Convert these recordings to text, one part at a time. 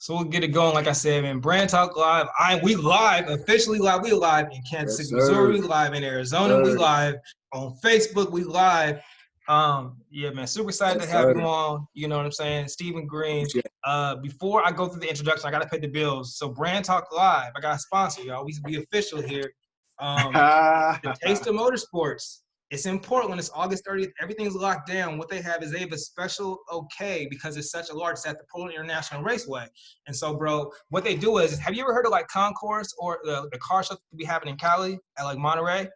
So we'll get it going. Like I said, man, Brand Talk Live. We live, officially live. We live in Kansas Yes, City, Missouri. sir. We live in Arizona. We Sir. live on Facebook. We live. Yeah, man, super excited to Yes, have you sir. on. You know what I'm saying? Stephen Green. Appreciate Before I go through the introduction, I gotta pay the bills. So Brand Talk Live, I got a sponsor, y'all. We be official here. The Taste of Motorsports. It's important when it's August 30th. Everything's locked down. What they have is they have a special okay because it's such a large. It's at the Portland International Raceway. And so, bro, what they do is, have you ever heard of like Concourse or the car show that we have in Cali at like Monterey?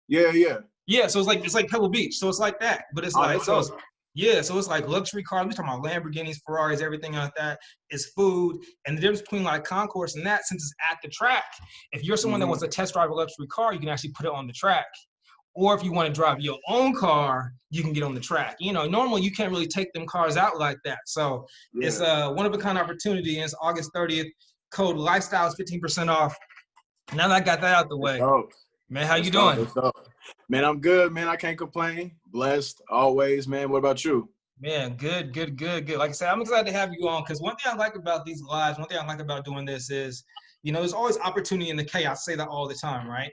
yeah. Yeah, so it's like Pebble Beach. So it's like that, but it's Oh, like that's so up. it's yeah, so it's like luxury cars. We're talking about Lamborghinis, Ferraris, everything like that. It's food, and the difference between like Concourse and that, since it's at the track, if you're someone that Mm-hmm. wants to test drive a luxury car, you can actually put it on the track. Or if you want to drive your own car, you can get on the track. You know, normally you can't really take them cars out like that. So it's Yeah. a one of a kind opportunity. And it's August 30th. Code Lifestylest 15% off. Now that I got that out the That's way, dope. man, how you That's dope. doing? That's dope. Man, I'm good, man. I can't complain. Blessed always, man. What about you? Man, good. Like I said, I'm excited to have you on because one thing I like about these lives, one thing I like about doing this is, there's always opportunity in the chaos. I say that all the time, right?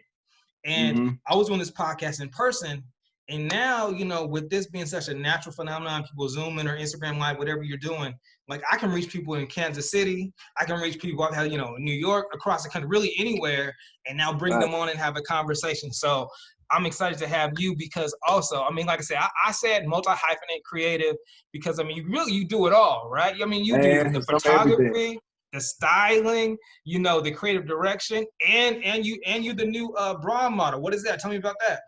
And Mm-hmm. I was doing this podcast in person. And now, with this being such a natural phenomenon, people Zoom in or Instagram Live, whatever you're doing, like I can reach people in Kansas City. I can reach people I've had, in New York, across the country, really anywhere, and now bring them on and have a conversation. So I'm excited to have you because also, I mean, like I said, I said multi-hyphenate creative because, I mean, you do it all, right? I mean, you do the Man, some everything. photography, the styling, the creative direction, and you the new bra model. What is that? Tell me about that.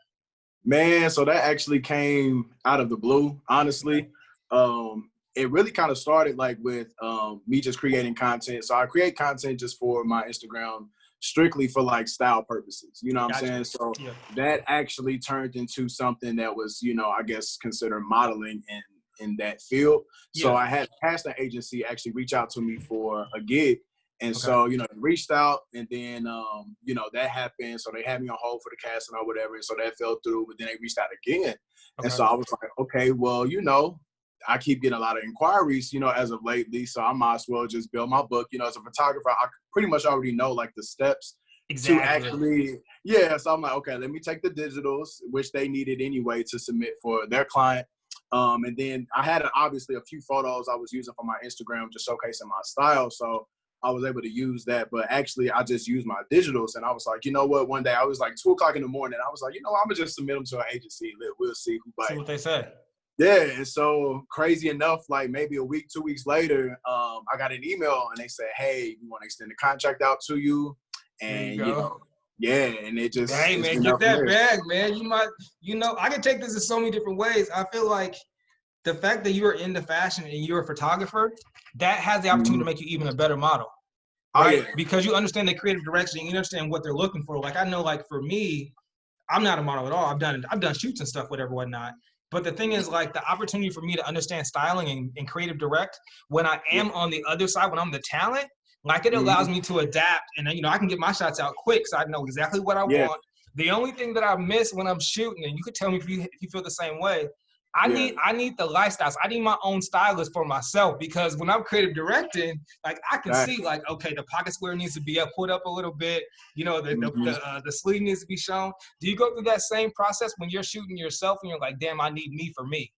Man, so that actually came out of the blue, Okay. honestly. It really kind of started like with me just creating content. So I create content just for my Instagram, strictly for like style purposes. You know what I'm Gotcha. saying? So Yeah. that actually turned into something that was, I guess considered modeling in that field. So Yeah. I had a casting agency actually reach out to me for a gig. And Okay. so, they reached out and then, that happened. So they had me on hold for the casting or whatever. And so that fell through, but then they reached out again. And Okay. so I was like, okay, well, I keep getting a lot of inquiries, as of lately. So I might as well just build my book. As a photographer, I pretty much already know like the steps to Exactly. actually, yeah. So I'm like, okay, let me take the digitals, which they needed anyway to submit for their client. And then I had obviously a few photos I was using for my Instagram, just showcasing my style. So I was able to use that, but actually I just used my digitals and I was like, you know what, one day I was like 2:00 in the morning. I was like, I'm gonna just submit them to an agency. We'll see who See bites. what they say. Yeah, and so crazy enough, like maybe a week, 2 weeks later, I got an email and they said, hey, we want to extend the contract out to you. There you And, go. yeah, and Hey it's man, been get up from that there. bag, man. You might, I can take this in so many different ways. I feel like the fact that you're into fashion and you're a photographer, that has the opportunity Mm-hmm. to make you even a better model. Oh, Right? yeah. Because you understand the creative direction, you understand what they're looking for. Like I know, like for me, I'm not a model at all. I've done shoots and stuff, whatever, whatnot. But the thing is, like the opportunity for me to understand styling and creative direct when I Yeah. am on the other side, when I'm the talent, like it allows Mm-hmm. me to adapt and then, I can get my shots out quick so I know exactly what I Yeah. want. The only thing that I miss when I'm shooting, and you could tell me if you feel the same way, I Yeah. need the lifestyles. I need my own stylist for myself because when I'm creative directing, like I can see Facts. like, okay, the pocket square needs to be up, put up a little bit, the the Mm-hmm. the, uh, the sleeve needs to be shown. Do you go through that same process when you're shooting yourself and you're like, damn, I need me for me?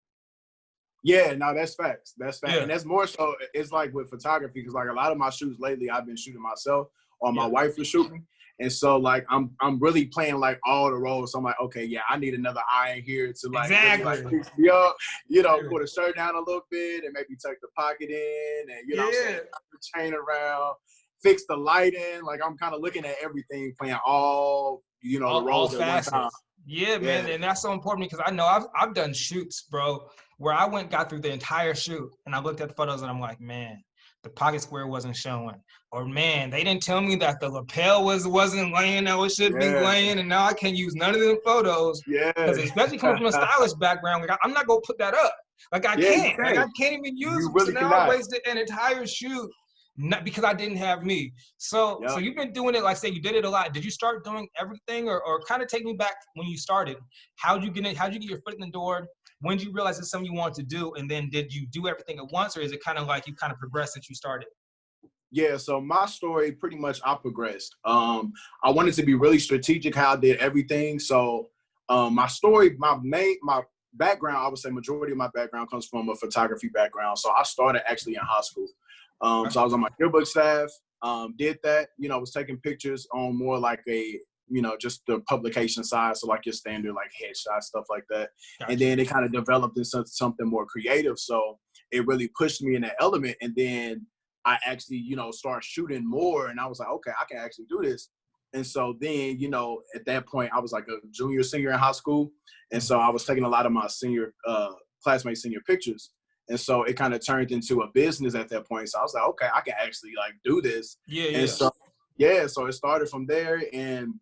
Yeah, no, that's facts. That's fact. Yeah, And that's more so, it's like with photography, because like a lot of my shoots lately, I've been shooting myself or my yeah, wife was shooting. And so like I'm really playing like all the roles. So I'm like, okay, yeah, I need another eye in here to like really like exactly. fix me up, Yeah, pull the shirt down a little bit and maybe tuck the pocket in and what I'm saying, yeah. tuck the chain around, fix the lighting. Like I'm kind of looking at everything, playing all, the all roles at one time. facets. Yeah, man, Yeah. and that's so important because I know I've done shoots, bro, where I got through the entire shoot and I looked at the photos and I'm like, man, the pocket square wasn't showing, or man, they didn't tell me that the lapel wasn't laying how it should be Yeah. laying, and now I can't use none of them photos because Yeah. especially coming from a stylish background, like I'm not gonna put that up. Like I Yeah, you can't, like I can't. can't even use You them. So really now I cannot. wasted an entire shoot not because I didn't have me. So Yep. you've been doing it, like say you did it a lot. Did you start doing everything or kind of take me back when you started? How'd you get in? How'd you get your foot in the door? When did you realize it's something you wanted to do? And then did you do everything at once or is it kind of like you kind of progressed since you started? Yeah, so my story, pretty much I progressed. I wanted to be really strategic how I did everything. So my story, my background, I would say majority of my background comes from a photography background. So I started actually in high school. So I was on my yearbook staff, did that, was taking pictures on more like a, just the publication side. So like your standard, like headshot, stuff like that. Gotcha. And then it kind of developed into something more creative. So it really pushed me in that element. And then I actually, started shooting more, and I was like, okay, I can actually do this. And so then, at that point, I was like a junior, senior in high school. And so I was taking a lot of my senior classmates' senior pictures. And so it kind of turned into a business at that point. So I was like, okay, I can actually like do this. Yeah. And so, so it started from there. And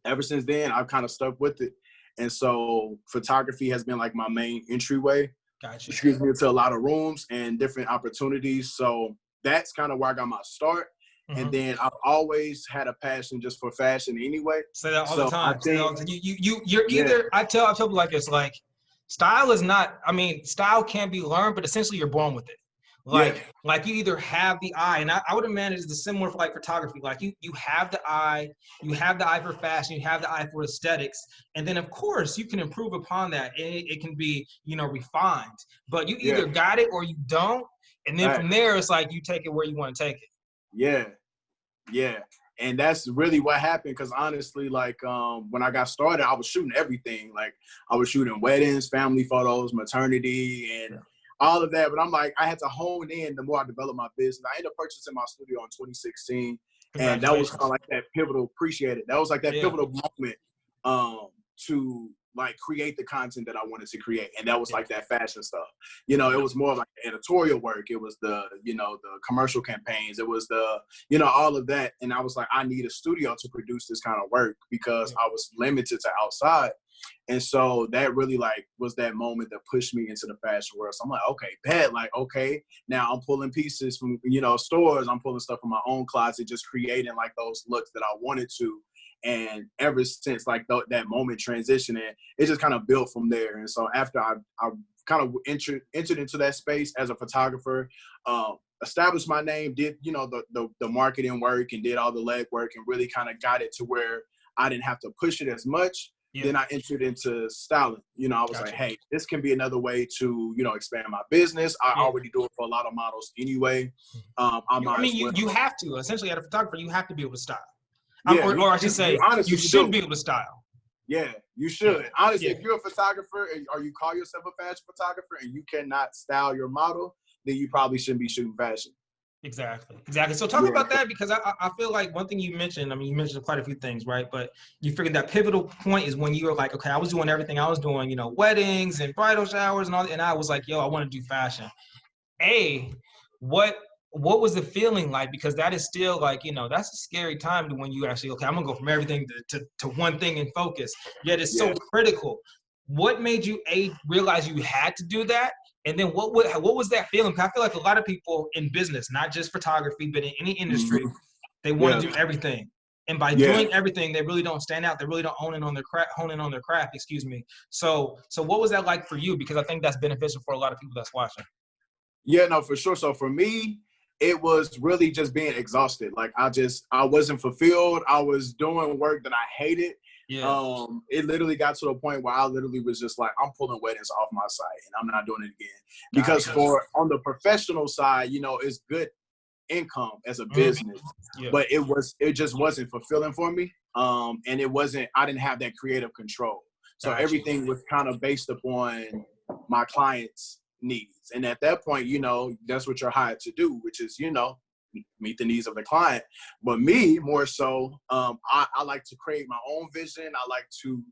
ever since then, I've kind of stuck with it. And so photography has been like my main entryway. Gotcha. Excuse me, into a lot of rooms and different opportunities. So that's kind of where I got my start. Mm-hmm. And then I've always had a passion just for fashion anyway. Say that all the time. You're either, I tell people like it's like, style is not, style can be learned, but essentially you're born with it. Like you either have the eye, and I would imagine it's similar for like photography. Like you have the eye for fashion, you have the eye for aesthetics, and then of course you can improve upon that. It can be refined, but you either got it or you don't, and then from there it's like you take it where you want to take it. Yeah, and that's really what happened. Because honestly, like when I got started, I was shooting everything. Like I was shooting weddings, family photos, maternity, and all of that. But I'm like, I had to hone in the more I developed my business. I ended up purchasing my studio in 2016. And that was kind of like that pivotal, that was like that pivotal moment to like create the content that I wanted to create. And that was like that fashion stuff. It was more like editorial work. It was the, the commercial campaigns. It was the, all of that. And I was like, I need a studio to produce this kind of work because I was limited to outside. And so that really like was that moment that pushed me into the fashion world. So I'm like, okay, now I'm pulling pieces from, stores. I'm pulling stuff from my own closet, just creating like those looks that I wanted to. And ever since like that moment transitioning, it just kind of built from there. And so after I kind of entered into that space as a photographer, established my name, did, the marketing work and did all the leg work and really kind of got it to where I didn't have to push it as much. Then I entered into styling. I was like, hey, this can be another way to, expand my business. I already do it for a lot of models anyway. You have to. Essentially, as a photographer, you have to be able to style. Or I should say, you should be able to style. Yeah, you should. Honestly, if you're a photographer or you call yourself a fashion photographer and you cannot style your model, then you probably shouldn't be shooting fashion. Exactly. So talk about that, because I feel like one thing you mentioned, you mentioned quite a few things, right? But you figured that pivotal point is when you were like, okay, I was doing everything. I was doing, weddings and bridal showers and all, and I was like, yo, I want to do fashion. What was the feeling like? Because that is still like, that's a scary time to when you actually, okay, I'm gonna go from everything to one thing and focus. Yet it's so critical. What made you realize you had to do that? And then what was that feeling? Because I feel like a lot of people in business, not just photography, but in any industry, they want to do everything. And by doing everything, they really don't stand out. They really don't hone in on their craft, excuse me. So what was that like for you? Because I think that's beneficial for a lot of people that's watching. Yeah, no, for sure. So for me, it was really just being exhausted. Like I wasn't fulfilled. I was doing work that I hated. Yeah. It literally got to a point where I literally was just like, I'm pulling weddings off my site and I'm not doing it again. Because on the professional side, it's good income as a business, but it just wasn't fulfilling for me. And I didn't have that creative control. So everything was kind of based upon my clients' needs. And at that point, that's what you're hired to do, which is, meet the needs of the client. But me, more so, I like to create my own vision. I like to,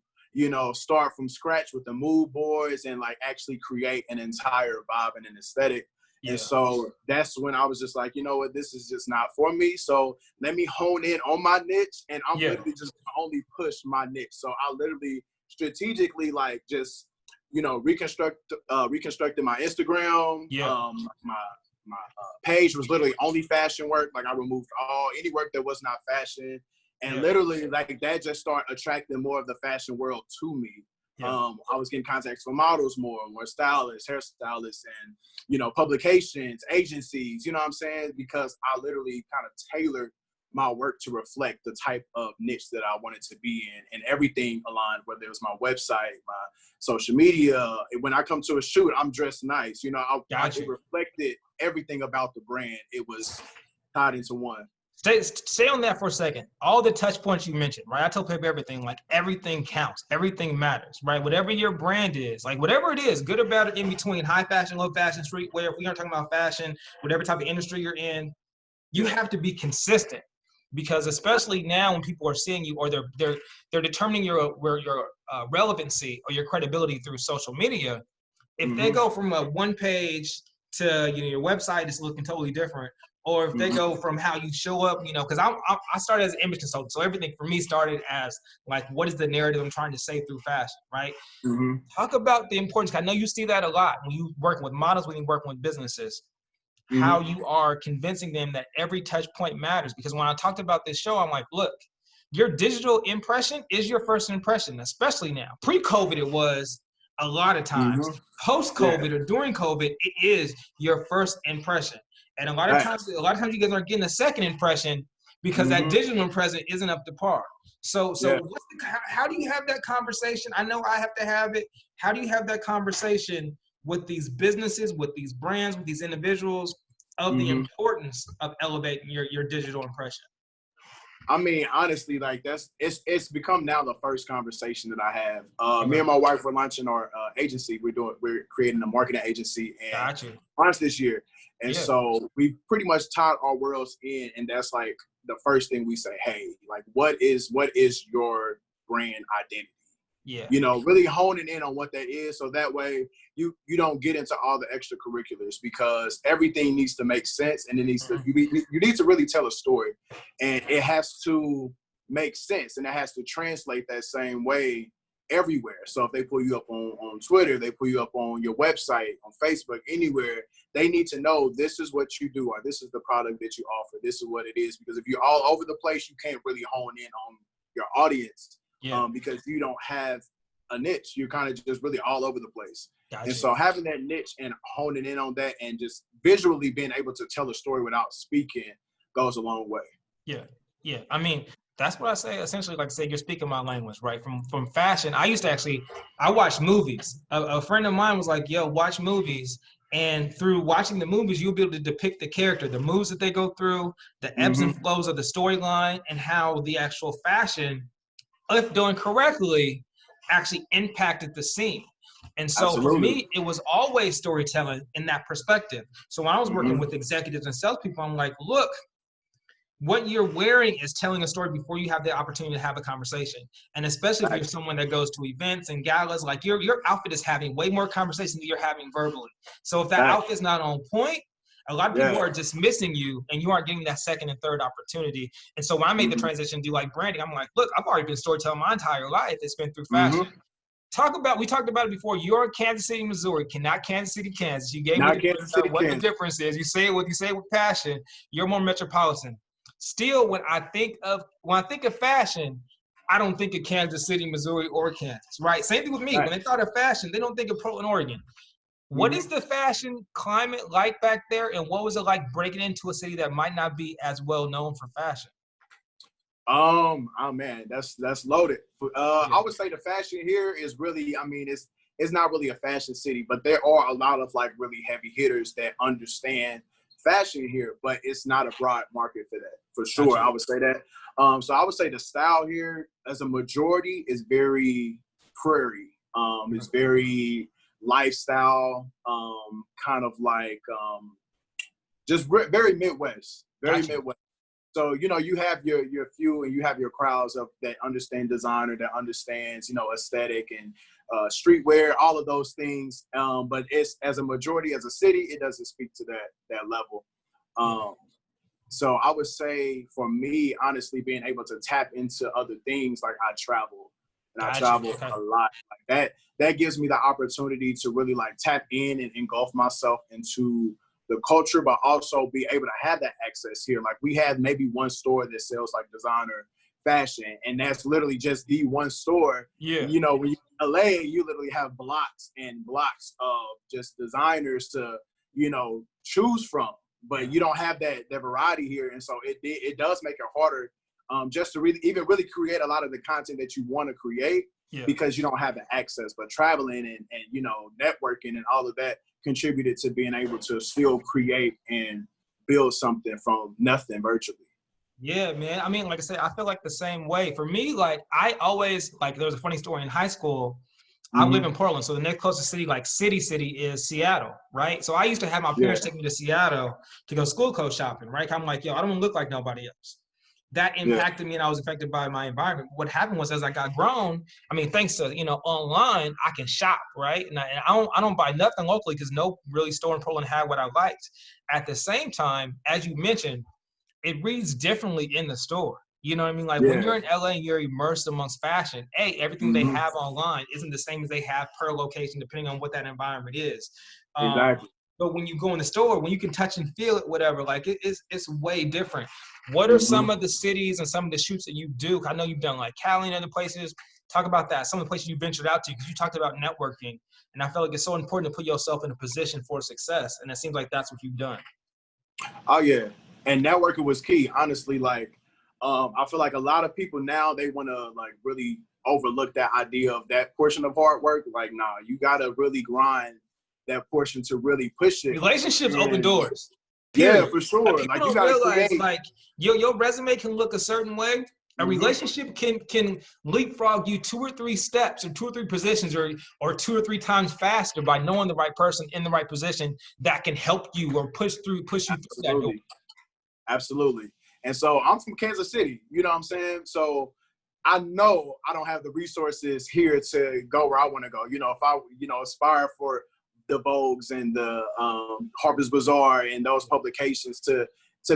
start from scratch with the mood boards and like actually create an entire vibe and an aesthetic. Yeah. And so that's when I was just like, this is just not for me. So let me hone in on my niche, and I'm literally just only push my niche. So I literally strategically like just, reconstructed my Instagram. My page was literally only fashion work. Like I removed any work that was not fashion, and literally like that just started attracting more of the fashion world to me. Yeah. I was getting contacts from models more stylists, hairstylists, and, you know, publications, agencies, you know what I'm saying? Because I literally kind of tailored my work to reflect the type of niche that I wanted to be in, and everything aligned, whether it was my website, my social media. When I come to a shoot, I'm dressed nice. You know, it reflected everything about the brand. It was tied into one. Stay on that for a second. All the touch points you mentioned, right? I tell people everything, like everything counts. Everything matters, right? Whatever your brand is, like whatever it is, good or bad or in between, high fashion, low fashion, streetwear, if we aren't talking about fashion, whatever type of industry you're in, you have to be consistent. Because especially now when people are seeing you, or they're determining your relevancy or your credibility through social media, if they go from a one page to, you know, your website is looking totally different, or if they go from how you show up, you know, because I started as an image consultant, so everything for me started as like, what is the narrative I'm trying to say through fashion, right? Talk about the importance. I know you see that a lot when you working with models, when you working with businesses, how you are convincing them that every touch point matters. Because when I talked about this show, I'm like, look, your digital impression is your first impression, especially now. Pre-COVID, it was a lot of times. Post-COVID or during COVID, it is your first impression. And a lot of times you guys aren't getting a second impression because that digital impression isn't up to par. So how do you have that conversation? I know I have to have it. How do you have that conversation with these businesses, with these brands, with these individuals, of the importance of elevating your digital impression? I mean, honestly, like it's become now the first conversation that I have. Me and my wife were launching our agency. We're creating a marketing agency and launched this year. And so we pretty much tied our worlds in, and that's like the first thing we say, hey, like what is your brand identity? Yeah. You know, really honing in on what that is, so that way you don't get into all the extracurriculars, because everything needs to make sense, and it needs to you need to really tell a story, and it has to make sense, and it has to translate that same way everywhere. So if they pull you up on Twitter, they pull you up on your website, on Facebook, anywhere, they need to know this is what you do, or this is the product that you offer, this is what it is. Because if you're all over the place, you can't really hone in on your audience. Because you don't have a niche. You're kind of just really all over the place. And so having that niche and honing in on that, and just visually being able to tell a story without speaking, goes a long way. Yeah. I mean, that's what I say. Essentially, like I say, you're speaking my language, right? From fashion. I watched movies. A friend of mine was like, yo, watch movies. And through watching the movies, you'll be able to depict the character, the moves that they go through, the ebbs and flows of the storyline, and how the actual fashion, if done correctly, actually impacted the scene. And so for me, it was always storytelling in that perspective. So when I was working with executives and salespeople, I'm like, look, what you're wearing is telling a story before you have the opportunity to have a conversation. And especially if you're someone that goes to events and galas, like your outfit is having way more conversation than you're having verbally. So if that outfit's not on point, a lot of people are dismissing you, and you aren't getting that second and third opportunity. And so when I made the transition to do like branding, I'm like, look, I've already been storytelling my entire life. It's been through fashion. We talked about it before. You're in Kansas City, Missouri, not Kansas City, Kansas. You gave me the difference is. You say it with passion. You're more metropolitan. Still, when I think of fashion, I don't think of Kansas City, Missouri, or Kansas, right? Same thing with me. When they thought of fashion, they don't think of Portland, Oregon. What is the fashion climate like back there, and what was it like breaking into a city that might not be as well known for fashion? Oh man, that's loaded. I would say the fashion here is really, I mean, it's not really a fashion city, but there are a lot of like really heavy hitters that understand fashion here, but it's not a broad market for that, for sure. I would say that. So I would say the style here, as a majority, is very prairie. It's very lifestyle, kind of like just very Midwest, Midwest. So, you know, you have your few, and you have your crowds of that understand designer, that understands, you know, aesthetic and streetwear, all of those things. But it's, as a majority, as a city, it doesn't speak to that level. So I would say for me, honestly, being able to tap into other things, like I travel. And I travel a lot. Like that gives me the opportunity to really like tap in and engulf myself into the culture, but also be able to have that access here. Like we have maybe one store that sells like designer fashion, and that's literally just the one store. Yeah. You know, when you in LA, you literally have blocks and blocks of just designers to, you know, choose from. But you don't have that variety here, and so it does make it harder just to really create a lot of the content that you want to create, because you don't have the access. But traveling and you know, networking and all of that contributed to being able to still create and build something from nothing virtually. Yeah, man. I mean, like I said, I feel like the same way. For me, like I always, like, there was a funny story in high school. I live in Portland, so the next closest city, like city is Seattle, right? So I used to have my parents take me to Seattle to go school coat shopping, right? I'm like, yo, I don't want to look like nobody else. That impacted me, and I was affected by my environment. What happened was, as I got grown, I mean, thanks to, you know, online, I can shop, right? And I don't buy nothing locally because no really store in Portland had what I liked. At the same time, as you mentioned, it reads differently in the store. You know what I mean? Like when you're in LA and you're immersed amongst fashion, everything they have online isn't the same as they have per location, depending on what that environment is. Exactly. But when you go in the store, when you can touch and feel it, whatever, like it's way different. What are some of the cities and some of the shoots that you do? I know you've done like Cali and other places. Talk about that. Some of the places you ventured out to, because you talked about networking. And I feel like it's so important to put yourself in a position for success. And it seems like that's what you've done. Oh yeah. And networking was key, honestly. Like, I feel like a lot of people now, they want to like really overlook that idea of that portion of hard work. Like, nah, you got to really grind that portion to really push it. Relationships open doors. Period. Yeah, for sure. People like, don't you got to realize, create. like, your resume can look a certain way. A relationship can leapfrog you 2 or 3 steps or 2 or 3 positions or 2 or 3 times faster by knowing the right person in the right position that can help you or push you through that door. Absolutely. And so I'm from Kansas City, you know what I'm saying? So I know I don't have the resources here to go where I want to go. You know, if I, you know, aspire for the Vogues and the Harper's Bazaar and those publications to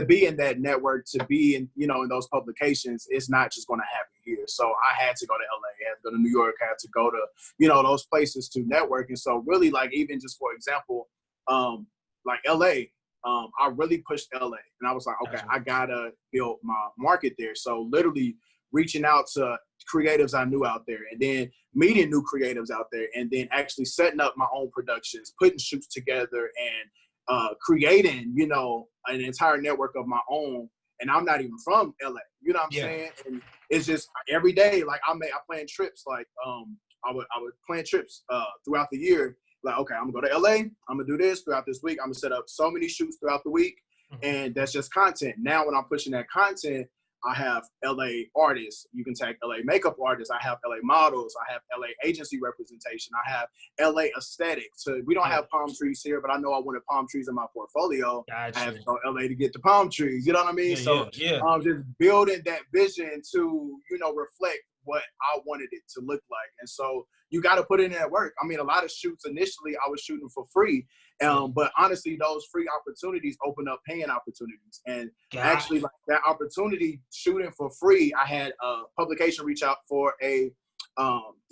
be in that network, to be in, you know, in those publications, it's not just going to happen here. So I had to go to LA, I had to go to New York, I had to go to, you know, those places to network. And so really, like, even just for example, like LA, I really pushed LA, and I was like, okay, I gotta build my market there. So literally reaching out to creatives I knew out there, and then meeting new creatives out there, and then actually setting up my own productions, putting shoots together, and creating, you know, an entire network of my own. And I'm not even from LA, you know what I'm saying? And it's just every day, like I plan trips, like I would plan trips throughout the year. Like, okay, I'm gonna go to LA, I'm gonna do this throughout this week, I'm gonna set up so many shoots throughout the week, and that's just content. Now when I'm pushing that content, I have LA artists, you can tag LA makeup artists, I have LA models, I have LA agency representation, I have LA aesthetic. So we don't have palm trees here, but I know I wanted palm trees in my portfolio. I have to go to LA to get the palm trees, you know what I mean? Just building that vision to, you know, reflect what I wanted it to look like. And so you got to put in that work. I mean, a lot of shoots initially I was shooting for free, but honestly, those free opportunities open up paying opportunities. And actually, like that opportunity shooting for free, I had a publication reach out for they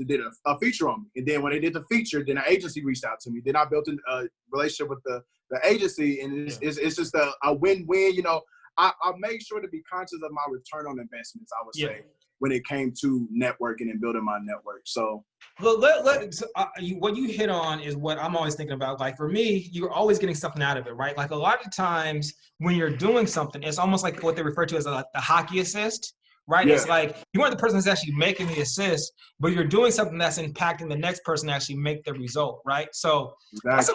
did a feature on me. And then when they did the feature, then an agency reached out to me. Then I built a relationship with the agency, and it's just a win-win. You know, I made sure to be conscious of my return on investments, I would say, when it came to networking and building my network. So, well, what you hit on is what I'm always thinking about. Like for me, you're always getting something out of it, right? Like a lot of times when you're doing something, it's almost like what they refer to as the hockey assist, right? It's like you aren't the person that's actually making the assist, but you're doing something that's impacting the next person to actually make the result, right? So that's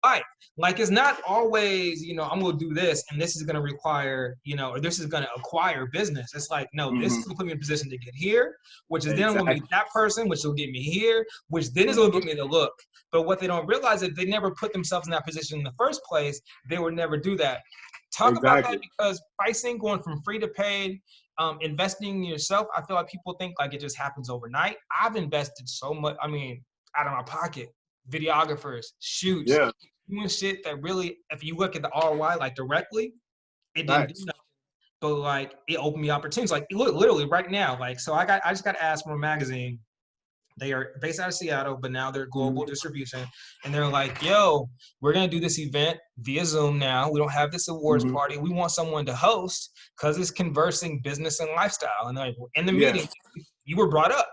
life. Like it's not always, you know, I'm gonna do this and this is gonna require, you know, or this is gonna acquire business. It's like, no, this is gonna put me in a position to get here, which is then I'm gonna meet that person, which will get me here, which then is gonna get me the look. But what they don't realize is they never put themselves in that position in the first place. They would never do that. Talk about that, because pricing, going from free to paid, investing in yourself, I feel like people think like it just happens overnight. I've invested so much, I mean, out of my pocket, videographers, shoots, doing shit that really, if you look at the ROI like directly, it didn't do nothing. But like it opened me opportunities. Like look, literally right now, like so I just got asked from a magazine They are based out of Seattle, but now they're global distribution. And they're like, yo, we're going to do this event via Zoom now. We don't have this awards party. We want someone to host because it's conversing business and lifestyle. And like, in the meeting, you were brought up.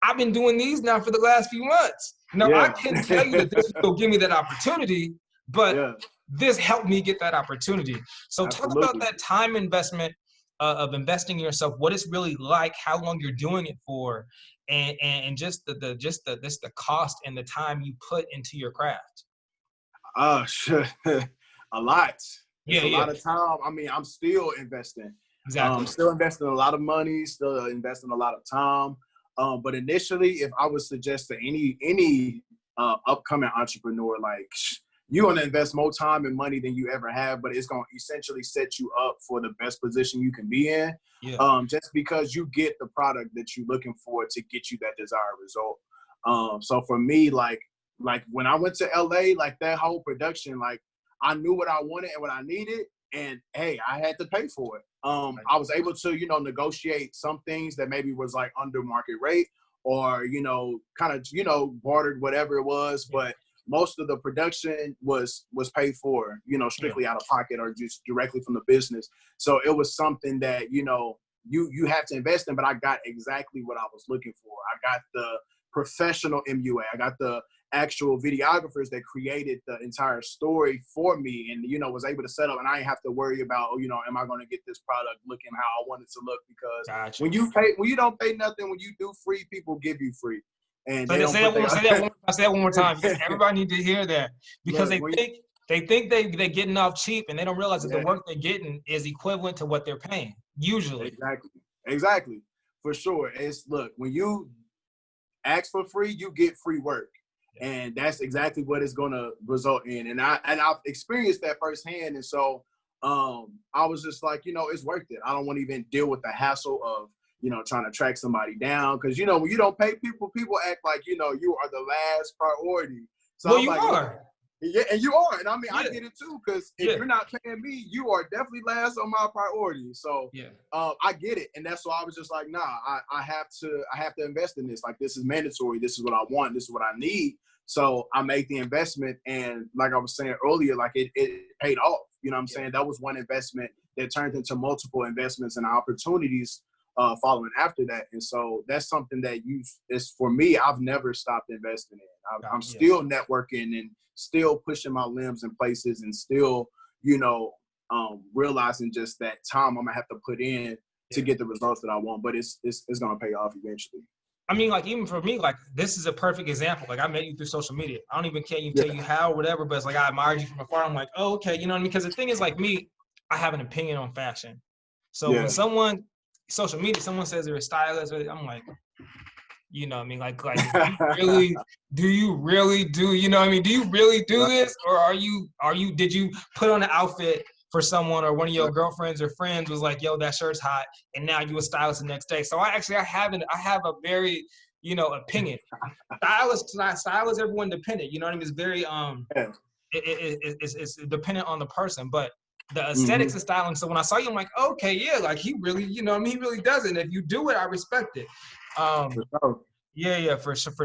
I've been doing these now for the last few months. Now, I can't tell you that this will give me that opportunity, but this helped me get that opportunity. So talk about that time investment of investing in yourself, what it's really like, how long you're doing it for, and just the cost and the time you put into your craft. Sure. A lot. It's a lot of time. I mean, I'm still investing. Exactly. Still investing a lot of money, still investing a lot of time. But initially, if I would suggest to any upcoming entrepreneur, like, you're going to invest more time and money than you ever have, but it's going to essentially set you up for the best position you can be in. Just because you get the product that you're looking for to get you that desired result. So for me, like when I went to LA, like that whole production, like I knew what I wanted and what I needed, and hey, I had to pay for it. I was able to, negotiate some things that maybe was like under market rate, or, kind of, bartered whatever it was, but most of the production was paid for, strictly out of pocket or just directly from the business. So it was something that, you have to invest in, but I got exactly what I was looking for. I got the professional MUA. I got the actual videographers that created the entire story for me, and, was able to set up, and I didn't have to worry about, am I going to get this product looking how I want it to look? Because when you don't pay nothing, when you do free, people give you free. And so say that one more time, because everybody need to hear that, because they think they're getting off cheap, and they don't realize that the work they're getting is equivalent to what they're paying usually. Exactly, for sure. Look, when you ask for free, you get free work, and that's exactly what it's going to result in. And I've experienced that firsthand, and so I was just like, it's worth it. I don't want to even deal with the hassle of trying to track somebody down. Because, when you don't pay people act like, you are the last priority. So well, you are. Yeah, and you are. And I mean, I get it too. Because if you're not paying me, you are definitely last on my priority. So I get it. And that's why I was just like, nah, I have to invest in this. Like, this is mandatory. This is what I want. This is what I need. So I made the investment. And like I was saying earlier, like it paid off. You know what I'm saying? That was one investment that turned into multiple investments and opportunities following after that. And so that's something that it's for me, I've never stopped investing in. I'm still networking and still pushing my limbs in places, and still, realizing just that time I'm gonna have to put in to get the results that I want. But it's gonna pay off eventually. I mean, like, even for me, like, this is a perfect example. Like, I met you through social media. I don't even can't even tell you how or whatever, but it's like I admired you from afar. I'm like, oh, okay, you know what I mean? Because the thing is, like me, I have an opinion on fashion. So when social media, someone says they're a stylist, I'm like, you know what I mean? Like, do you really do, you know what I mean? Do you really do this? Or did you put on an outfit for someone, or one of your girlfriends or friends was like, yo, that shirt's hot, and now you a stylist the next day? So I have a very, opinion. Stylist, everyone dependent, you know what I mean? It's very, it's dependent on the person, but the aesthetics of styling. So when I saw you, I'm like, okay, yeah, like he really, you know what I mean? He really does it. And if you do it, I respect it. For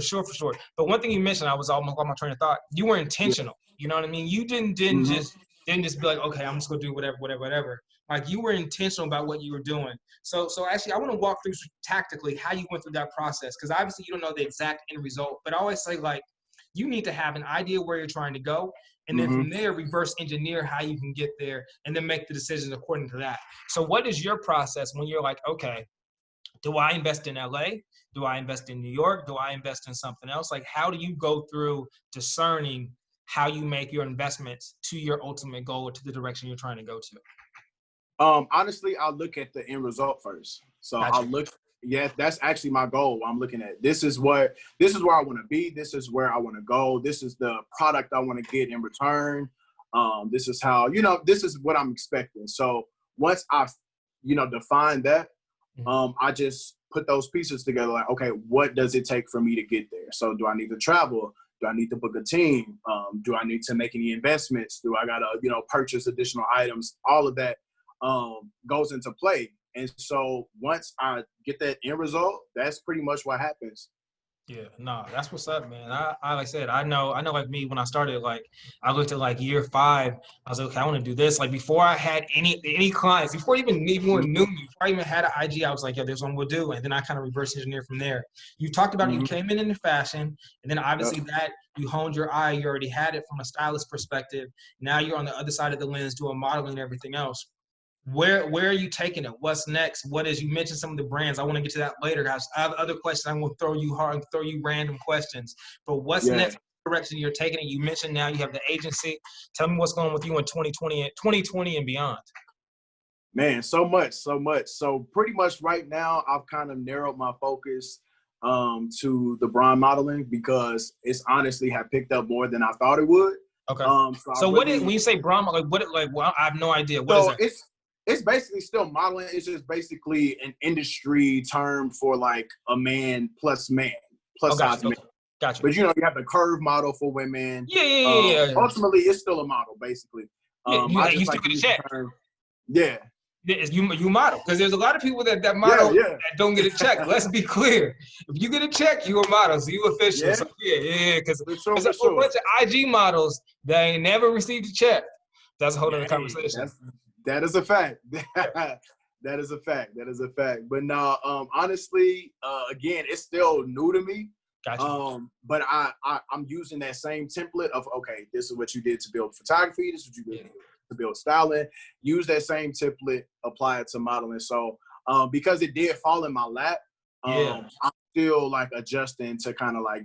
sure. But one thing you mentioned, I was almost on my train of thought. You were intentional. You know what I mean? You didn't just be like, okay, I'm just gonna do whatever. Like, you were intentional about what you were doing. So actually, I want to walk through tactically how you went through that process, because obviously you don't know the exact end result. But I always say, like, you need to have an idea where you're trying to go, and then from there, reverse engineer how you can get there, and then make the decisions according to that. So what is your process when you're like, okay, do I invest in LA? Do I invest in New York? Do I invest in something else? Like, how do you go through discerning how you make your investments to your ultimate goal or to the direction you're trying to go to? Honestly, I'll look at the end result first. So I'll look. Yeah, that's actually my goal. I'm looking at this is where I want to be. This is where I want to go. This is the product I want to get in return. This is how, this is what I'm expecting. So once I've, defined that, I just put those pieces together. Like, okay, what does it take for me to get there? So do I need to travel? Do I need to book a team? Do I need to make any investments? Do I gotta, purchase additional items? All of that goes into play. And so once I get that end result, that's pretty much what happens. Yeah, no, that's what's up, man. I like I said, I know like me when I started, like I looked at like year 5, I was like, okay, I want to do this. Like before I had any clients, before even anyone knew me, before I even had an IG, I was like, yeah, this one we'll do. And then I kind of reverse engineer from there. You talked about it, you Mm-hmm. came in the fashion, and then Yep. obviously that you honed your eye, you already had it from a stylist perspective. Now you're on the other side of the lens doing modeling and everything else. Where are you taking it? What's next? What is, you mentioned some of the brands. I want to get to that later, guys. I have other questions. I'm going to throw you hard, throw you random questions. But what's Yeah. next direction you're taking it? You mentioned now you have the agency. Tell me what's going on with you in 2020 and beyond. Man, so much, so much. So pretty much right now, I've kind of narrowed my focus to the brand modeling because it's honestly have picked up more than I thought it would. Okay. So I So what is, really, when you say Brahma, like what, like, well, I have no idea. What is so that? it's basically still modeling. It's just basically an industry term for like a man, plus Oh, gotcha. size man. Okay. Gotcha. But you have the curve model for women. Yeah. Ultimately, it's still a model, basically. Yeah, I you just still like to get a use the check. term. Yeah. You model, because there's a lot of people that Yeah. model Yeah. that don't get a check. Let's be clear. If you get a check, you a model, so you official. Yeah. So yeah. Because For sure. there's a For whole sure. bunch of IG models that ain't never received a check. That's a whole other Hey, conversation. that is a fact. Yeah. That is a fact. That is a fact. But no, honestly, again, it's still new to me. Gotcha. But I'm using that same template of, okay, this is what you did to build photography. This is what you did to build styling. Use that same template, apply it to modeling. So because it did fall in my lap, Yeah. I'm still like adjusting to kind of like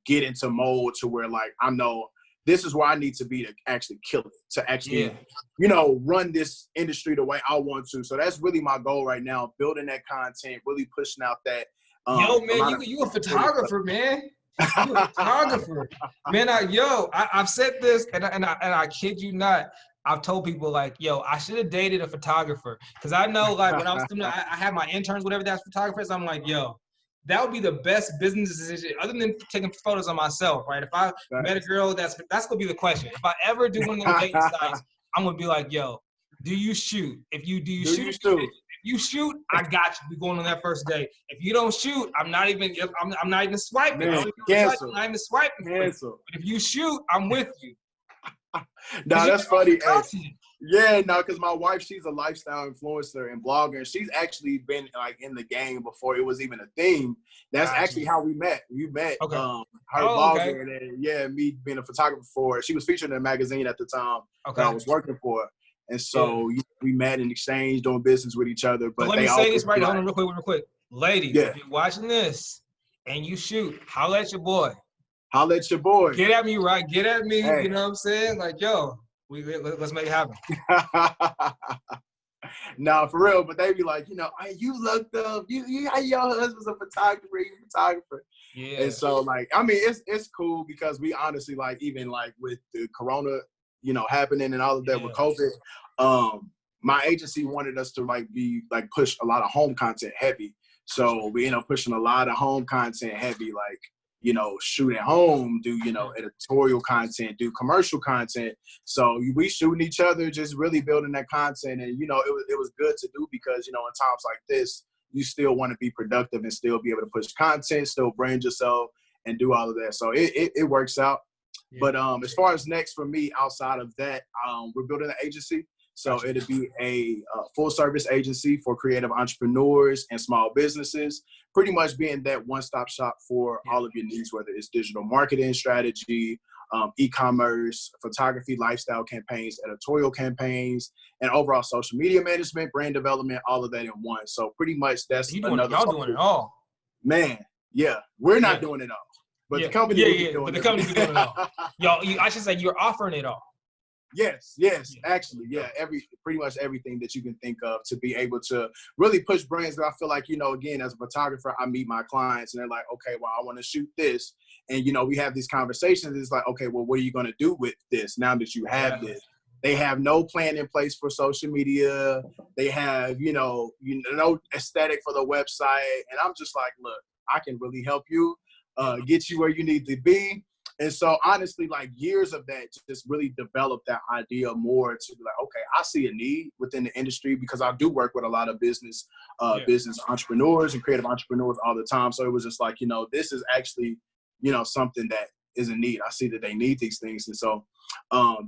get into mode to where like I know this is where I need to be to actually kill it, to actually, run this industry the way I want to. So that's really my goal right now, building that content, really pushing out that. Yo, A lot man, of you a photographer, man. You a photographer, man. I've said this, and I kid you not. I've told people like, yo, I should have dated a photographer, because I know like when I was doing, I had my interns, whatever that's photographers. I'm like, yo, that would be the best business decision other than taking photos of myself, right? If I met a girl, that's gonna be the question. If I ever do one of those dating sites, I'm gonna be like, yo, do you shoot? If you do, you Do shoot. you shoot? You shoot, I got you. We going on that first date. If you don't shoot, I'm not even swiping. Man, I don't even cancel. I'm not even swiping for you. Cancel. But if you shoot, I'm with you. No, that's funny. Content. Yeah, no, because my wife, she's a lifestyle influencer and blogger, and she's actually been like in the game before it was even a thing. That's actually how we met. We met her blogger, and then me being a photographer for her. She was featured in a magazine at the time that I was working for. And so we met and exchanged doing business with each other. But let me say this right. Hold on real quick. Ladies, if you're watching this and you shoot, holla at your boy. Holla at your boy. Get at me, right? Get at me. Hey. You know what I'm saying? Like, yo, let's make it happen. Nah, for real. But they be like, hey, you looked up. Your husband's a photographer. He's a photographer. Yeah. And so, like, I mean, it's cool because we honestly, like, even like with the corona, happening and all of that with COVID, my agency wanted us to push a lot of home content heavy. So we end up pushing a lot of home content heavy, like, shoot at home, do, editorial content, do commercial content. So we shooting each other, just really building that content. And, it was good to do because, in times like this, you still want to be productive and still be able to push content, still brand yourself and do all of that. So it works out. Yeah. But as far as next for me, outside of that, we're building an agency. So it'll be a full-service agency for creative entrepreneurs and small businesses, pretty much being that one-stop shop for all of your needs, whether it's digital marketing strategy, e-commerce, photography, lifestyle campaigns, editorial campaigns, and overall social media management, brand development, all of that in one. So pretty much that's y'all doing it all. Man, yeah. We're not doing it all. But the company will be doing it. But the company will be doing it all. Y'all, I should say you're offering it all. Yes, actually, pretty much everything that you can think of to be able to really push brands. But I feel like, again, as a photographer, I meet my clients and they're like, okay, well, I want to shoot this. And, we have these conversations. It's like, okay, well, what are you going to do with this now that you have this? They have no plan in place for social media. They have, no aesthetic for the website. And I'm just like, look, I can really help you get you where you need to be. And so honestly, like years of that just really developed that idea more to be like, okay, I see a need within the industry because I do work with a lot of business entrepreneurs and creative entrepreneurs all the time. So it was just like, this is actually, something that is a need. I see that they need these things. And so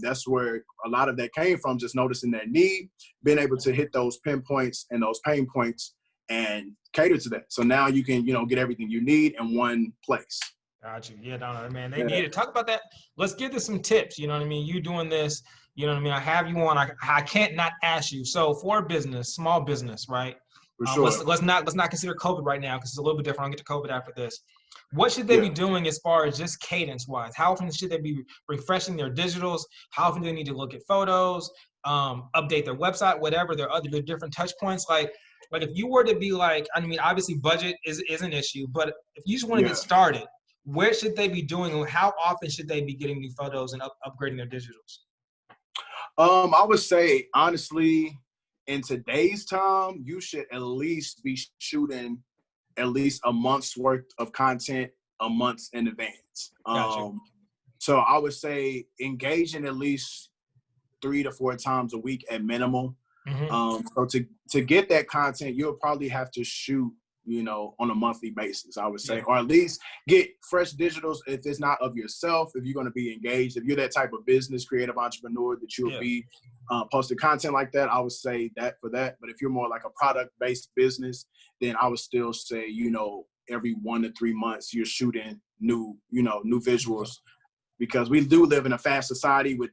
that's where a lot of that came from, just noticing that need, being able to hit those pinpoints and those pain points and cater to that. So now you can, get everything you need in one place. Got you. Yeah, no, man. They need to talk about that. Let's give this some tips. You know what I mean? You doing this, you know what I mean? I have you on. I can't not ask you. So for a business, small business, right? For sure. Let's not consider COVID right now because it's a little bit different. I'll get to COVID after this. What should they be doing as far as just cadence wise? How often should they be refreshing their digitals? How often do they need to look at photos, update their website, whatever, their different touch points? Like if you were to be like, I mean, obviously budget is an issue, but if you just want to get started, where should they be doing, and how often should they be getting new photos and upgrading their digitals? I would say, honestly, in today's time, you should at least be shooting at least a month's worth of content a month in advance. Gotcha. So I would say engaging at least 3 to 4 times a week at minimum. Mm-hmm. So to get that content, you'll probably have to shoot, on a monthly basis, I would say, or at least get fresh digitals if it's not of yourself, if you're going to be engaged, if you're that type of business, creative entrepreneur that you'll be posting content like that, I would say that for that. But if you're more like a product-based business, then I would still say, every 1 to 3 months you're shooting new visuals, because we do live in a fast society with,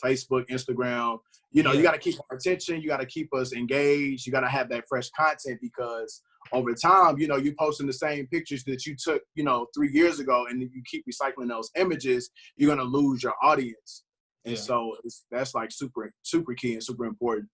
Facebook, Instagram. You got to keep our attention. You got to keep us engaged. You got to have that fresh content, because over time, you're posting the same pictures that you took, 3 years ago, and you keep recycling those images, you're going to lose your audience. And so that's like super, super key and super important.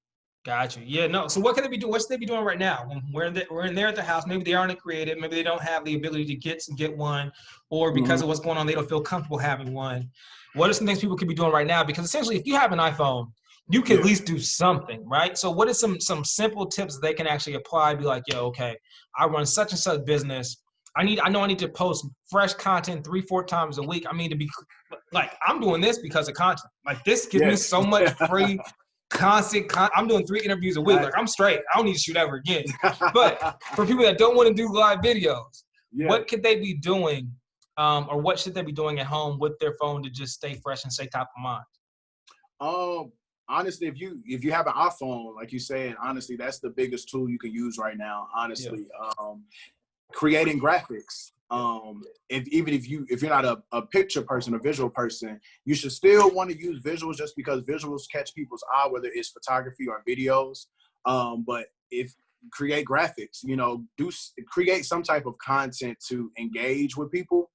Got you. Yeah, no. So what can they be doing? What should they be doing right now? We're in there at the house. Maybe they aren't creative. Maybe they don't have the ability to get one, or because of what's going on, they don't feel comfortable having one. What are some things people could be doing right now? Because essentially, if you have an iPhone, you can at least do something, right? So what is some simple tips they can actually apply? Be like, okay, I run such and such business. I know I need to post fresh content 3-4 times a week. I mean, to be like, I'm doing this because of content. Like, this gives me so much free I'm doing 3 interviews a week. Like, I'm straight. I don't need to shoot ever again. But for people that don't want to do live videos, what could they be doing, or what should they be doing at home with their phone to just stay fresh and stay top of mind? Honestly, if you have an iPhone, like you said, honestly, that's the biggest tool you can use right now. Honestly, creating graphics. If you're not a picture person, a visual person, you should still want to use visuals, just because visuals catch people's eye, whether it's photography or videos. But if create graphics, create some type of content to engage with people.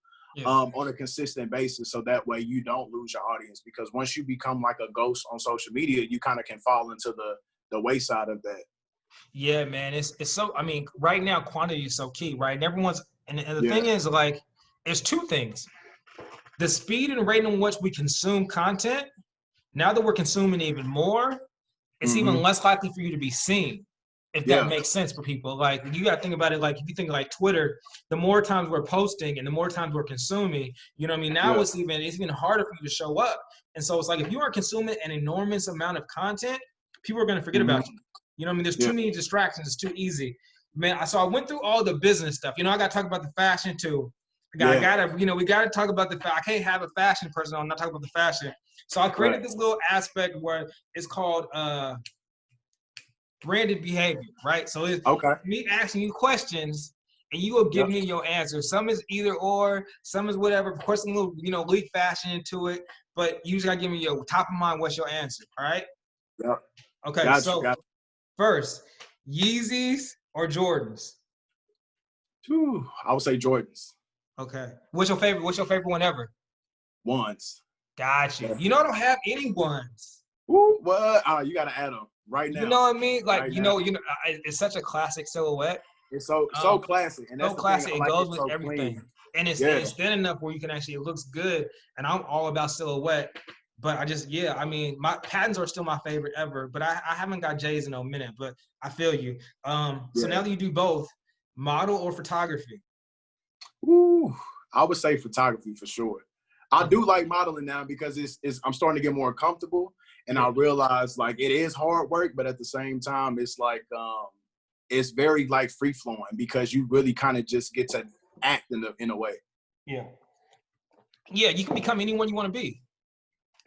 On a consistent basis, so that way you don't lose your audience, because once you become like a ghost on social media, you kind of can fall into the wayside of that. Yeah, man, it's so, I mean, right now quantity is so key, right? And the thing is, like, it's 2 things: the speed and rate in which we consume content. Now that we're consuming even more, it's even less likely for you to be seen. If that makes sense for people. Like, you got to think about it. Like, if you think like Twitter, the more times we're posting and the more times we're consuming, you know what I mean? Now it's even harder for you to show up. And so it's like, if you are consuming an enormous amount of content, people are going to forget about you. You know what I mean? There's too many distractions. It's too easy. Man, so I went through all the business stuff. I got to talk about the fashion too. We got to talk about the I can't have a fashion person on not talking about the fashion. So I created this little aspect where it's called branded behavior, right? So it's me asking you questions, and you will give me your answer. Some is either or, some is whatever. Of course, a little, leak fashion into it, but you just gotta give me your top of mind. What's your answer? All right? Yep. Okay. First, Yeezys or Jordans? I would say Jordans. Okay. What's your favorite one ever? Ones. Got you. I don't have any ones. Ooh, what? You gotta add them right now. You know what I mean? Like, it's such a classic silhouette. It's so classic. And that's so classic. It goes with everything. Clean. And it's thin enough where you can actually, it looks good. And I'm all about silhouette. But my patents are still my favorite ever. But I haven't got J's in a minute. But I feel you. So now that you do both, model or photography? Ooh, I would say photography for sure. I do like modeling now because I'm starting to get more comfortable, and I realize like it is hard work, but at the same time, it's like it's very like free flowing because you really kind of just get to act in a way. Yeah. Yeah, you can become anyone you want to be.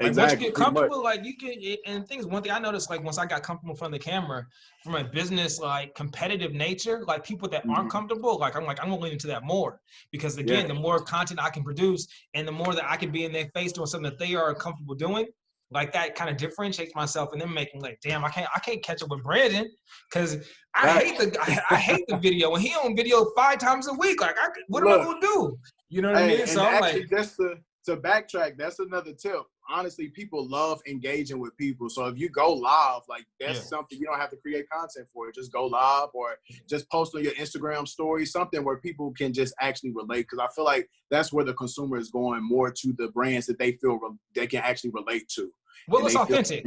Like Exactly. once you get comfortable, like you can, and things. One thing I noticed, like once I got comfortable in front of the camera, from a business like competitive nature, like people that aren't comfortable, like I'm gonna lean into that more because again, the more content I can produce and the more that I can be in their face doing something that they are comfortable doing, like that kind of differentiates myself and then making like, damn, I can't catch up with Brandon because I hate the video and he on video 5 times a week. Like what am I gonna do? You know what I mean? So I'm actually, like, just to backtrack, that's another tip. Honestly, people love engaging with people. So if you go live, like that's something you don't have to create content for it. Just go live or just post on your Instagram story, something where people can just actually relate. Because I feel like that's where the consumer is going more to the brands that they feel they can actually relate to. Well, it's authentic.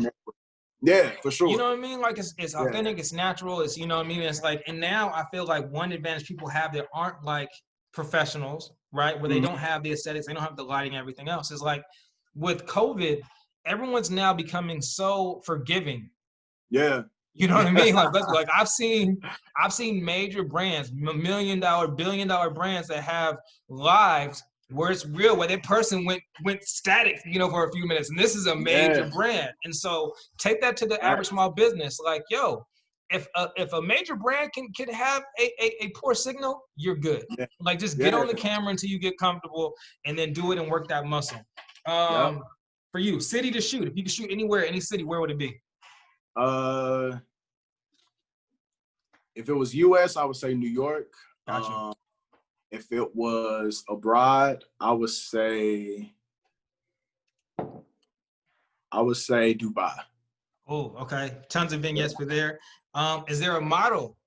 Yeah, for sure. You know what I mean? Like it's authentic, it's natural, it's, you know what I mean? It's like, and now I feel like one advantage people have that aren't like professionals, right? Where they don't have the aesthetics, they don't have the lighting, everything else. Is like with COVID, everyone's now becoming so forgiving. Yeah. You know what I mean? Like I've seen major brands, $1 million, $1 billion brands that have lives where it's real, where that person went static, you know, for a few minutes. And this is a major brand. And so take that to the average small business. Like, yo, if a major brand can have a poor signal, you're good. Like just get on the camera until you get comfortable and then do it and work that muscle. For you, city to shoot. If you could shoot anywhere, any city, where would it be? If it was US, I would say New York. Gotcha. If it was abroad, I would say Dubai. Oh, okay. Tons of vignettes for there. Is there a model,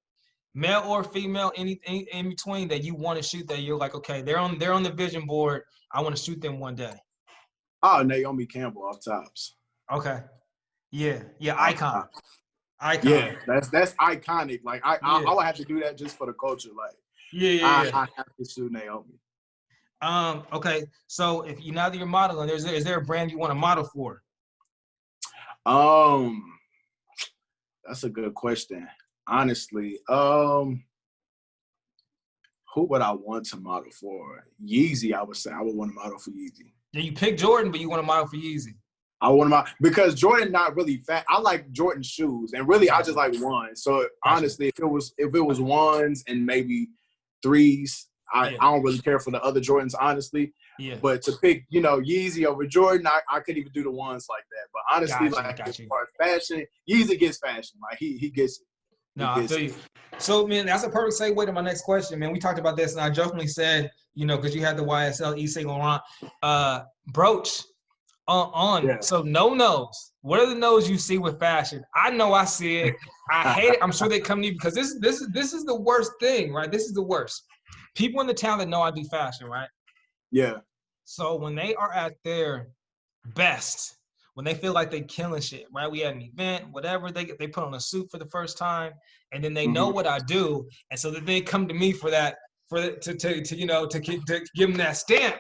male or female, anything in between that you want to shoot that you're like, okay, they're on the vision board. I want to shoot them one day. Oh, Naomi Campbell off tops. Okay. Yeah. Icon. Icon. Yeah, that's iconic. Like I would have to do that just for the culture. Like I have to shoot Naomi. Okay. So if you now that you're modeling, is there a brand you want to model for? That's a good question. Honestly, who would I want to model for? Yeezy, I would say. I would want to model for Yeezy. Yeah, you pick Jordan, but you want to model for Yeezy. I want to because Jordan not really fat. I like Jordan shoes, and really I just like ones. So honestly, if it was ones and maybe threes, I don't really care for the other Jordans, honestly. Yeah. But to pick, Yeezy over Jordan, I couldn't even do the ones like that. But honestly, as far as fashion, Yeezy gets fashion. Like he gets it. No, I feel you. So, man, that's a perfect segue to my next question, man. We talked about this, and I jokingly said, because you had the YSL Yves Saint Laurent brooch on. So no-nos. What are the no's you see with fashion? I know I see it. I hate it. I'm sure they come to you because this is the worst thing, right? This is the worst. People in the town that know I do fashion, right? Yeah. So when they are at their best, when they feel like they killing shit, right? We had an event, whatever, they put on a suit for the first time, and then they know what I do, and so then they come to me to give them that stamp,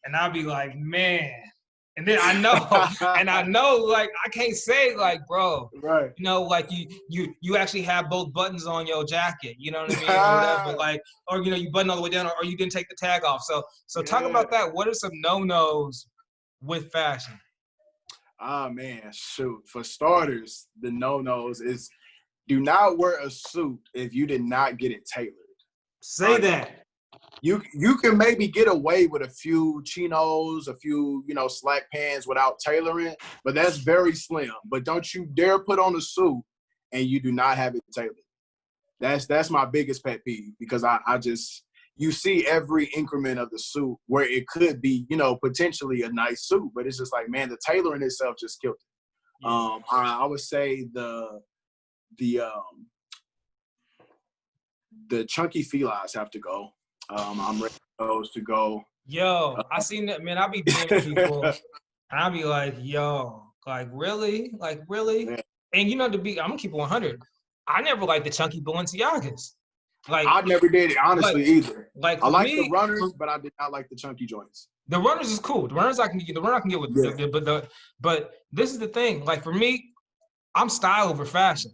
and I'll be like, man. And then I know, like, I can't say, like, bro, right? Like you actually have both buttons on your jacket, you know what I mean, or whatever, like, or you button all the way down, or you didn't take the tag off. So talk about that. What are some no-nos with fashion? Ah, man, shoot. For starters, the no-nos is do not wear a suit if you did not get it tailored. Say that. You can maybe get away with a few chinos, a few, slack pants without tailoring, but that's very slim. But don't you dare put on a suit and you do not have it tailored. That's my biggest pet peeve because you see every increment of the suit where it could be, potentially a nice suit, but it's just like, man, the tailoring itself just killed it. I would say the chunky felines have to go. I'm ready for those to go. Yo, I seen that, man. I be DMing people, and I be like, yo, like really? Yeah. And I'm gonna keep it 100. I never liked the chunky Balenciagas. Like I never did it, honestly, either. Like I like the runners, but I did not like the chunky joints. The runners is cool. The runners I can get. The runner I can get with. Yeah. But this is the thing. Like for me, I'm style over fashion.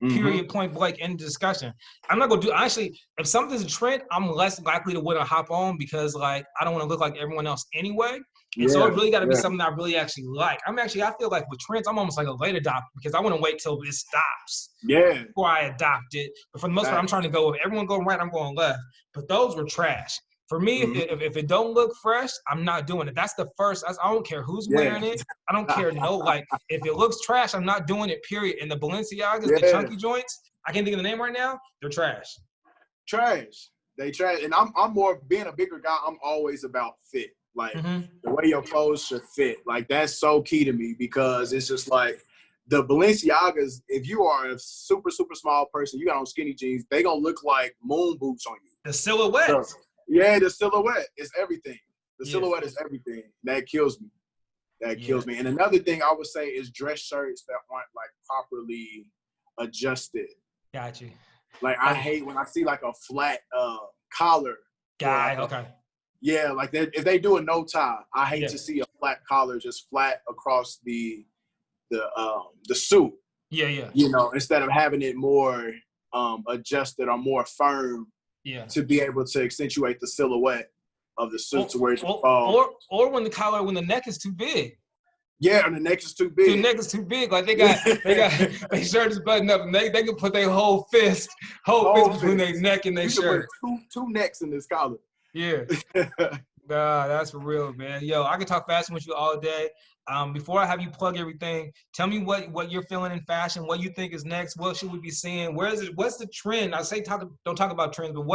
Period, point blank, end discussion. I'm not gonna do actually if something's a trend, I'm less likely to want to hop on because like I don't want to look like everyone else anyway. And so it Yeah. really gotta be Yeah. something I really actually like. I feel like with trends, I'm almost like a late adopter because I want to wait till it stops Yeah. before I adopt it. But for the most part, I'm trying to go with everyone going right, I'm going left. But those were trash. For me, if it don't look fresh, I'm not doing it. That's the first. I don't care who's Yeah. wearing it. I don't care. No, like if it looks trash, I'm not doing it. Period. And the Balenciagas, the Yeah. chunky joints, I can't think of the name right now. They're trash. Trash. They trash. And I'm more being a bigger guy. I'm always about fit. Like the way your clothes should fit. Like that's so key to me because it's just like the Balenciagas. If you are a super super small person, you got on skinny jeans, they gonna look like moon boots on you. The silhouette. So, yeah, the silhouette is everything. The silhouette is everything. That kills me. That kills me. And another thing I would say is dress shirts that aren't like properly adjusted. Got you. Like I hate when I see like a flat collar. Guy. Like okay. Yeah, like if they do a no tie, I hate to see a flat collar just flat across the suit. Yeah, yeah. You know, instead of having it more adjusted or more firm. Yeah. To be able to accentuate the silhouette of the suit to where it falls. Or when the neck is too big. Yeah, and the neck is too big. The neck is too big. Like they got their shirt is buttoned up and they can put their whole fist between their neck and their shirt. Two necks in this collar. Yeah. Nah, that's for real, man. Yo, I can talk fashion with you all day. Before I have you plug everything, tell me what you're feeling in fashion, what you think is next, what should we be seeing? What's the trend? I say don't talk about trends, but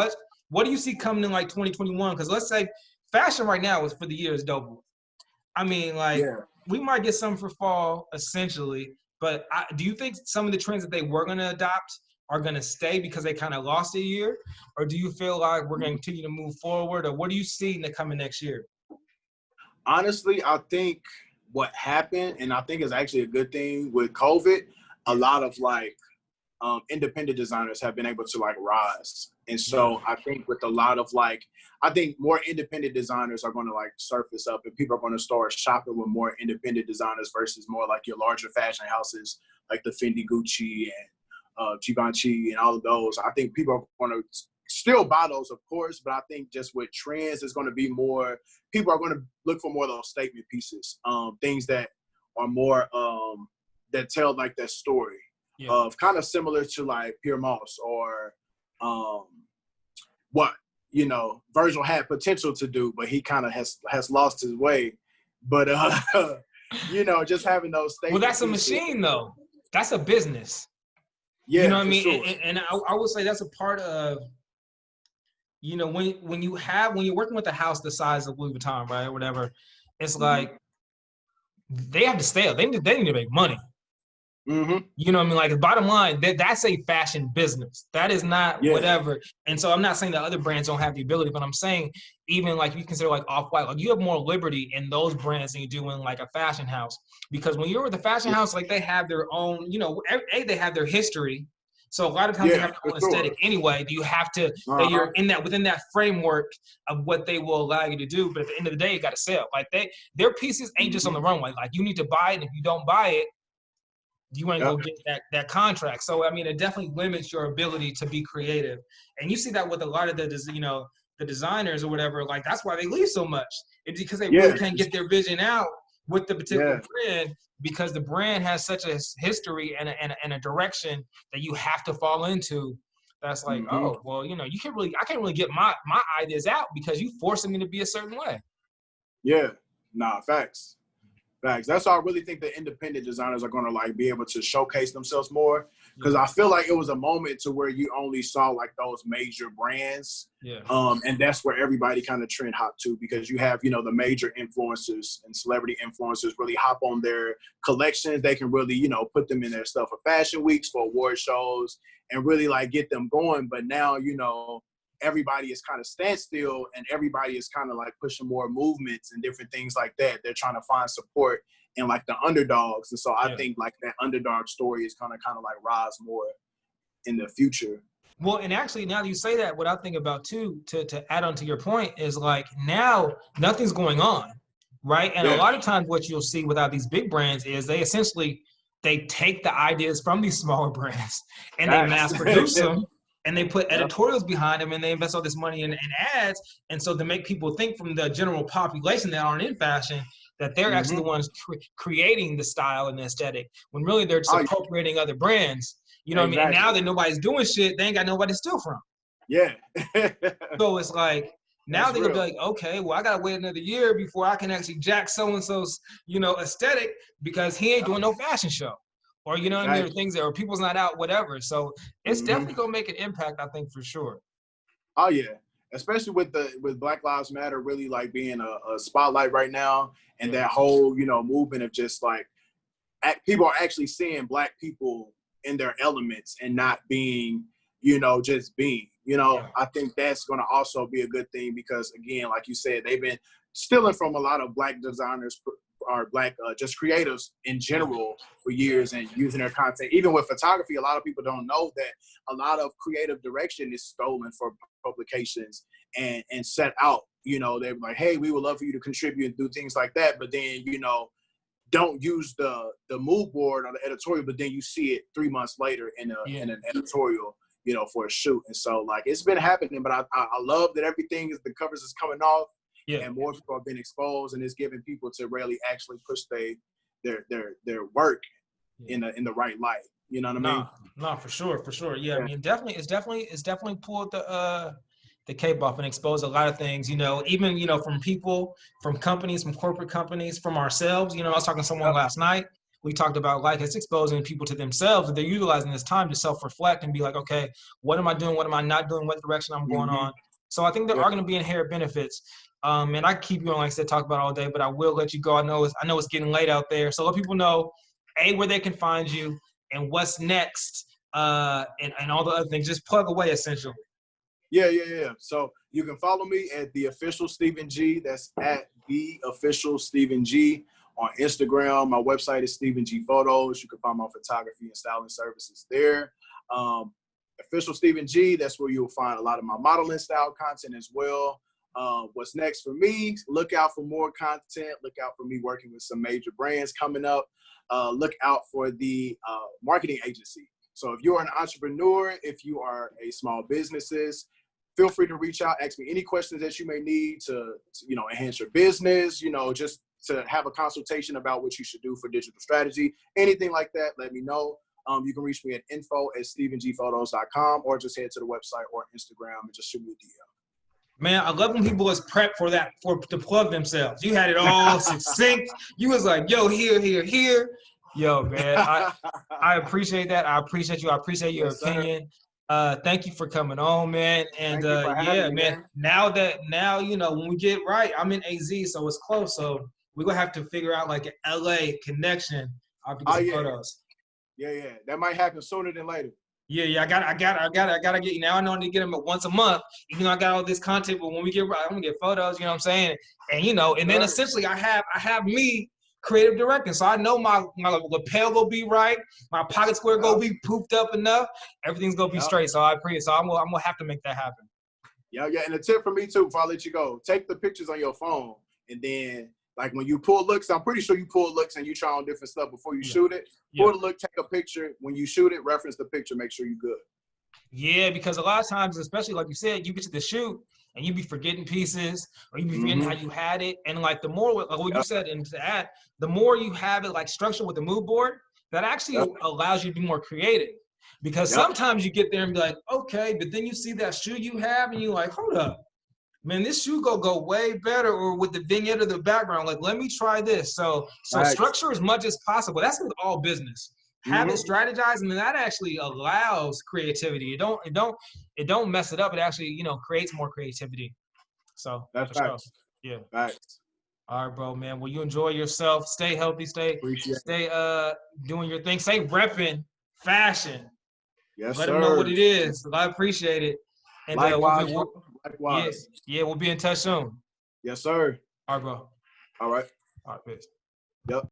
what do you see coming in like 2021? Because let's say fashion right now is for the year is dope. I mean, like we might get some for fall essentially, but do you think some of the trends that they were going to adopt are going to stay because they kind of lost a year? Or do you feel like we're going to continue to move forward? Or what do you see in the coming next year? Honestly, I think what happened, and I think is actually a good thing with COVID, a lot of like independent designers have been able to like rise. And so I think with a lot of like, I think more independent designers are going to like surface up and people are going to start shopping with more independent designers versus more like your larger fashion houses like the Fendi, Gucci, and Givenchy and all of those. I think people are going to still buy those, of course, but I think just with trends, it's going to be more, people are going to look for more of those statement pieces, things that are more, that tell like that story of kind of similar to like Pure Moss or what, you know, Virgil had potential to do, but he kind of has lost his way. But, you know, just having those statement Well, that's a pieces, machine though. That's a business. Yeah, you know what I mean? Sure. And I would say that's a part of, you know, when you're working with a house the size of Louis Vuitton, right, or whatever, it's like they have to stay up. They need to make money. You know what I mean? Like the bottom line, that's a fashion business. That is not whatever. And so I'm not saying that other brands don't have the ability, but I'm saying even like you consider like Off-White, like you have more liberty in those brands than you do in like a fashion house. Because when you're with a fashion house, like they have their own, you know, they have their history. So a lot of times they have their own aesthetic anyway. You have to that you're in that within that framework of what they will allow you to do. But at the end of the day, you got to sell. Like their pieces ain't just on the runway. Like you need to buy it. And if you don't buy it, you ain't gonna get that contract. So I mean, it definitely limits your ability to be creative. And you see that with a lot of the designers or whatever. Like that's why they leave so much. It's because they really can't get their vision out with the particular brand, because the brand has such a history and a direction that you have to fall into. That's like, oh, well, you know, I can't really get my ideas out because you forcing me to be a certain way. Yeah, nah, facts. That's why I really think the independent designers are going to like be able to showcase themselves more, because I feel like it was a moment to where you only saw like those major brands, and that's where everybody kind of trend hop to, because you have, you know, the major influencers and celebrity influencers really hop on their collections. They can really, you know, put them in their stuff for fashion weeks, for award shows, and really like get them going. But now, you know, everybody is kind of standstill and everybody is kind of like pushing more movements and different things like that. They're trying to find support in like the underdogs. And so I think like that underdog story is kind of like rise more in the future. Well, and actually, now that you say that, what I think about too, to add on to your point, is like now nothing's going on, right? And a Yeah. lot of times, what you'll see without these big brands is they take the ideas from these smaller brands and they Facts. mass produce them and they put Yep. editorials behind them and they invest all this money in ads. And so to make people think from the general population that aren't in fashion that they're actually Mm-hmm. the ones creating the style and the aesthetic, when really they're just Oh, appropriating other brands. You know what I mean? And exactly. now that nobody's doing shit, they ain't got nobody to steal from. Yeah. So it's like now That's they're gonna be real. like, okay, well, I gotta wait another year before I can actually jack so and so's, aesthetic because he ain't Yep. doing no fashion show, or you know what I mean, or Exactly. things that, or people's not out, whatever. So it's Mm-hmm. definitely gonna make an impact, I think, for sure. Oh yeah, especially with Black Lives Matter really like being a spotlight right now, and Yeah, that whole movement of just like people are actually seeing Black people in their elements and not being just being. yeah, I think that's going to also be a good thing because again, like you said, they've been stealing from a lot of Black designers or Black just creatives in yeah, general for yeah, years and using their content. Even with photography, a lot of people don't know that a lot of creative direction is stolen from publications and set out. They're like, hey, we would love for you to contribute and do things like that, but then don't use the mood board or the editorial, but then you see it 3 months later in yeah, an editorial, for a shoot. And so like it's been happening, but I love that the covers is coming off yeah. and more people have been exposed, and it's giving people to really actually push their work Yeah. in the right light. You know what I mean? Nah, nah, for sure, for sure. Yeah, I Yeah. mean, it's definitely pulled the cape off and exposed a lot of things. Even from people, from companies, from corporate companies, from ourselves. I was talking to someone Yep. last night. We talked about like it's exposing people to themselves. That they're utilizing this time to self-reflect and be like, okay, what am I doing? What am I not doing? What direction I'm going Mm-hmm. on? So I think there Yeah. are going to be inherent benefits. And I keep going, like I said, talk about it all day, but I will let you go. I know it's getting late out there, so let people know where they can find you and what's next, and all the other things. Just plug away, essentially. Yeah. So you can follow me at the official Stephen G. That's at the official Stephen G on Instagram. My website is Stephen G Photos. You can find my photography and styling services there. Official Stephen G. That's where you'll find a lot of my modeling style content as well. What's next for me? Look out for more content. Look out for me working with some major brands coming up. Look out for the marketing agency. So if you're an entrepreneur, if you are a small businesses, feel free to reach out, ask me any questions that you may need to enhance your business, just to have a consultation about what you should do for digital strategy, anything like that, let me know. You can reach me at info@stephengphotos.com or just head to the website or Instagram and just shoot me a Man, I love when people is prepped to plug themselves. You had it all succinct. You was like, yo, here. Yo, man, I DM. I appreciate that. I appreciate you. I appreciate your Yes, sir. opinion. Thank you for coming on, man. And Thank you for having yeah, me, man. man. Now when we get right, I'm in AZ, so it's close. So we're gonna have to figure out like an LA connection. I'll have to get Oh, some yeah. photos. Yeah. That might happen sooner than later. Yeah. I gotta get. Now I know I need to get them once a month. Even though I got all this content, but when we get right, I'm gonna get photos. You know what I'm saying? And Yes, and then sir. essentially I have me creative directing, so I know my lapel will be right, my pocket square Yep. go be pooped up enough, everything's gonna be Yep. straight. So I appreciate. So I'm gonna have to make that happen. Yeah. And a tip for me too, before I let you go, take the pictures on your phone, and then like when you pull looks, I'm pretty sure you pull looks and you try on different stuff before you Yeah. shoot it. Yeah. Pull the look, take a picture. When you shoot it, reference the picture, make sure you're good. Yeah, because a lot of times, especially like you said, you get to the shoot and you be forgetting pieces or you be forgetting how Mm-hmm. you had it. And like the more, like what you Yep. said, and to add, the more you have it like structured with the mood board, that actually Yep. allows you to be more creative. Because Yep. sometimes you get there and be like, okay, but then you see that shoe you have and you're like, hold up, man, this shoe go way better, or with the vignette of the background. Like, let me try this. So Thanks. structure as much as possible. That's with all business. Have it Mm-hmm. strategized, and then that actually allows creativity. It don't mess it up. It actually, creates more creativity. So That's for sure. facts. Yeah. Facts. All right, bro, man. Well, you enjoy yourself. Stay healthy. Stay Appreciate it. stay doing your thing. Stay repping fashion. Yes, Let them know what sir. it is. I appreciate it. And Likewise, bro. yeah, Likewise. we'll be in touch soon. Yes, sir. All right, bro. All right. All right, peace. Yep.